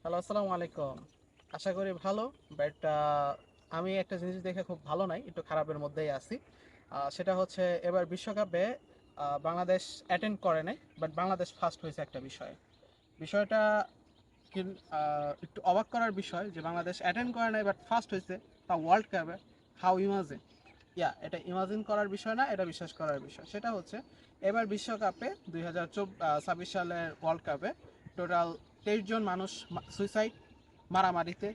Hello, আসসালামু আলাইকুম। আশা করি ভালো। বাট আমি একটা জিনিস দেখে খুব ভালো নাই, একটু খারাপের মধ্যেই আছি। সেটা হচ্ছে এবার বিশ্বকাপে বাংলাদেশ অ্যাটেন্ড করে নাই, বাট বাংলাদেশ ফার্স্ট হয়েছে একটা বিষয়ে। বিষয়টা একটু অবাক করার বিষয় যে বাংলাদেশ অ্যাটেন্ড করে নাই বাট ফার্স্ট হয়েছে, তা ওয়ার্ল্ড কাপে। How imagine! এটা ইমাজিন করার বিষয় না, এটা বিশ্বাস করার বিষয়। সেটা হচ্ছে এবার বিশ্বকাপে 2026 সালের ওয়ার্ল্ড কাপে টোটাল 23 জন মানুষ সুইসাইড, মারামারিতে,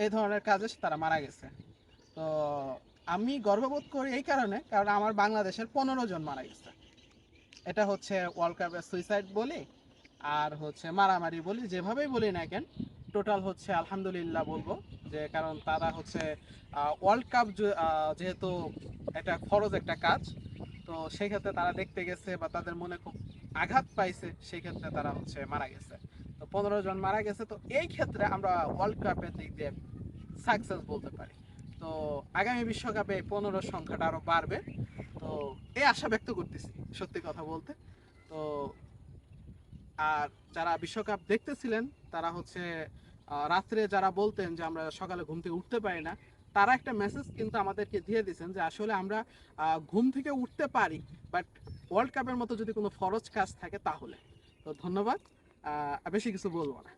এই ধরনের কাজে তারা মারা গেছে। তো আমি গর্ববোধ করি এই কারণে, কারণ আমার বাংলাদেশের 15 জন মারা গেছে। এটা হচ্ছে ওয়ার্ল্ড কাপের সুইসাইড বলি আর হচ্ছে মারামারি বলি, যেভাবেই বলি না কেন, টোটাল হচ্ছে আলহামদুলিল্লাহ বলবো। যে কারণ তারা হচ্ছে ওয়ার্ল্ড কাপ যেহেতু এটা ফরজ একটা কাজ, তো সেই ক্ষেত্রে তারা দেখতে গেছে বা তাদের মনে খুব আঘাত পাইছে, সেই ক্ষেত্রে তারা হচ্ছে মারা গেছে। তো 15 জন মারা গেছে, তো এই ক্ষেত্রে আমরা ওয়ার্ল্ড কাপের দিক দিয়ে সাকসেস বলতে পারি। তো আগামী বিশ্বকাপে এই 15 সংখ্যাটা আরো বাড়বে। তো এই আশা ব্যক্ত করতেছি, সত্যি কথা বলতে। তো আর যারা বিশ্বকাপ দেখতেছিলেন, তারা হচ্ছে রাত্রে যারা বলতেন যে আমরা সকালে ঘুম থেকে উঠতে পারি না, তারা একটা মেসেজ কিন্তু আমাদেরকে দিয়ে দিয়েছেন যে আসলে আমরা ঘুম থেকে উঠতে পারি, বাট ওয়ার্ল্ড কাপের মতো যদি কোনো ফরজ কাজ থাকে তাহলে। তো ধন্যবাদ। বেশি কিছু বলবো না।